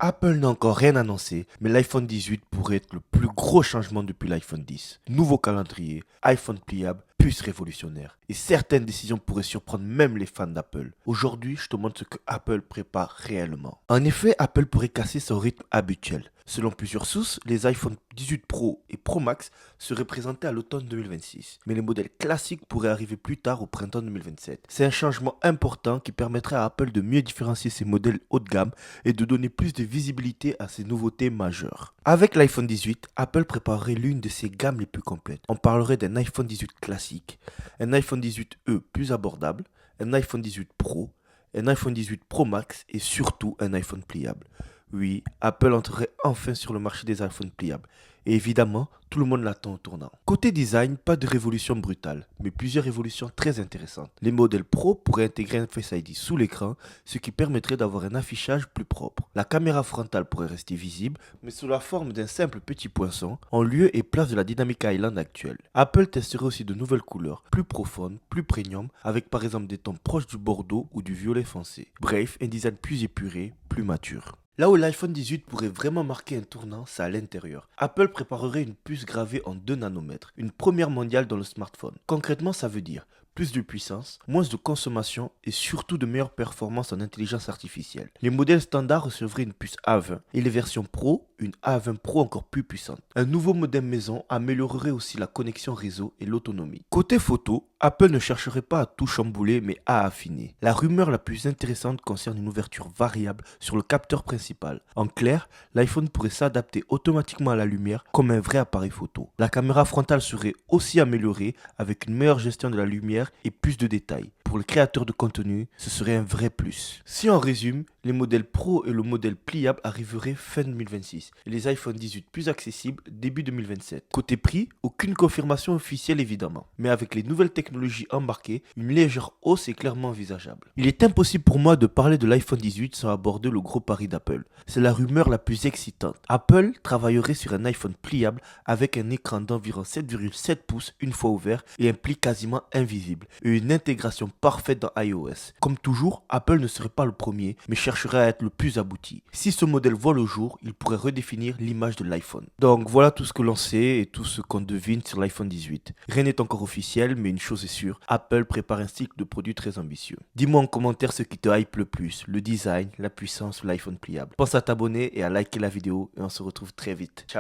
Apple n'a encore rien annoncé, mais l'iPhone 18 pourrait être le plus gros changement depuis l'iPhone 10. Nouveau calendrier, iPhone pliable, puce révolutionnaire. Et certaines décisions pourraient surprendre même les fans d'Apple. Aujourd'hui, je te montre ce que Apple prépare réellement. En effet, Apple pourrait casser son rythme habituel. Selon plusieurs sources, les iPhone 18 Pro et Pro Max seraient présentés à l'automne 2026. Mais les modèles classiques pourraient arriver plus tard au printemps 2027. C'est un changement important qui permettrait à Apple de mieux différencier ses modèles haut de gamme et de donner plus de visibilité à ces nouveautés majeures. Avec l'iPhone 18, Apple préparerait l'une de ses gammes les plus complètes. On parlerait d'un iPhone 18 classique, un iPhone 18e plus abordable, un iPhone 18 Pro, un iPhone 18 Pro Max et surtout un iPhone pliable. Oui, Apple entrerait enfin sur le marché des iPhones pliables. Et évidemment, tout le monde l'attend au tournant. Côté design, pas de révolution brutale, mais plusieurs évolutions très intéressantes. Les modèles Pro pourraient intégrer un Face ID sous l'écran, ce qui permettrait d'avoir un affichage plus propre. La caméra frontale pourrait rester visible, mais sous la forme d'un simple petit poinçon, en lieu et place de la Dynamic Island actuelle. Apple testerait aussi de nouvelles couleurs, plus profondes, plus premium, avec par exemple des tons proches du bordeaux ou du violet foncé. Bref, un design plus épuré, plus mature. Là où l'iPhone 18 pourrait vraiment marquer un tournant, c'est à l'intérieur. Apple préparerait une puce gravée en 2 nanomètres, une première mondiale dans le smartphone. Concrètement, ça veut dire plus de puissance, moins de consommation et surtout de meilleures performances en intelligence artificielle. Les modèles standards recevraient une puce A20 et les versions Pro, une A20 Pro encore plus puissante. Un nouveau modem maison améliorerait aussi la connexion réseau et l'autonomie. Côté photo, Apple ne chercherait pas à tout chambouler mais à affiner. La rumeur la plus intéressante concerne une ouverture variable sur le capteur principal. En clair, l'iPhone pourrait s'adapter automatiquement à la lumière comme un vrai appareil photo. La caméra frontale serait aussi améliorée avec une meilleure gestion de la lumière et plus de détails. Pour le créateur de contenu, ce serait un vrai plus. Si on résume, les modèles Pro et le modèle pliable arriveraient fin 2026 et les iPhone 18 plus accessibles début 2027. Côté prix, aucune confirmation officielle évidemment, mais avec les nouvelles technologies embarquées, une légère hausse est clairement envisageable. Il est impossible pour moi de parler de l'iPhone 18 sans aborder le gros pari d'Apple. C'est la rumeur la plus excitante. Apple travaillerait sur un iPhone pliable avec un écran d'environ 7,7 pouces une fois ouvert et un pli quasiment invisible et une intégration parfaite dans iOS. Comme toujours, Apple ne serait pas le premier, mais chercherait à être le plus abouti. Si ce modèle voit le jour, il pourrait redéfinir l'image de l'iPhone. Donc voilà tout ce que l'on sait et tout ce qu'on devine sur l'iPhone 18. Rien n'est encore officiel, mais une chose est sûre, Apple prépare un cycle de produits très ambitieux. Dis-moi en commentaire ce qui te hype le plus, le design, la puissance ou l'iPhone pliable. Pense à t'abonner et à liker la vidéo et on se retrouve très vite. Ciao.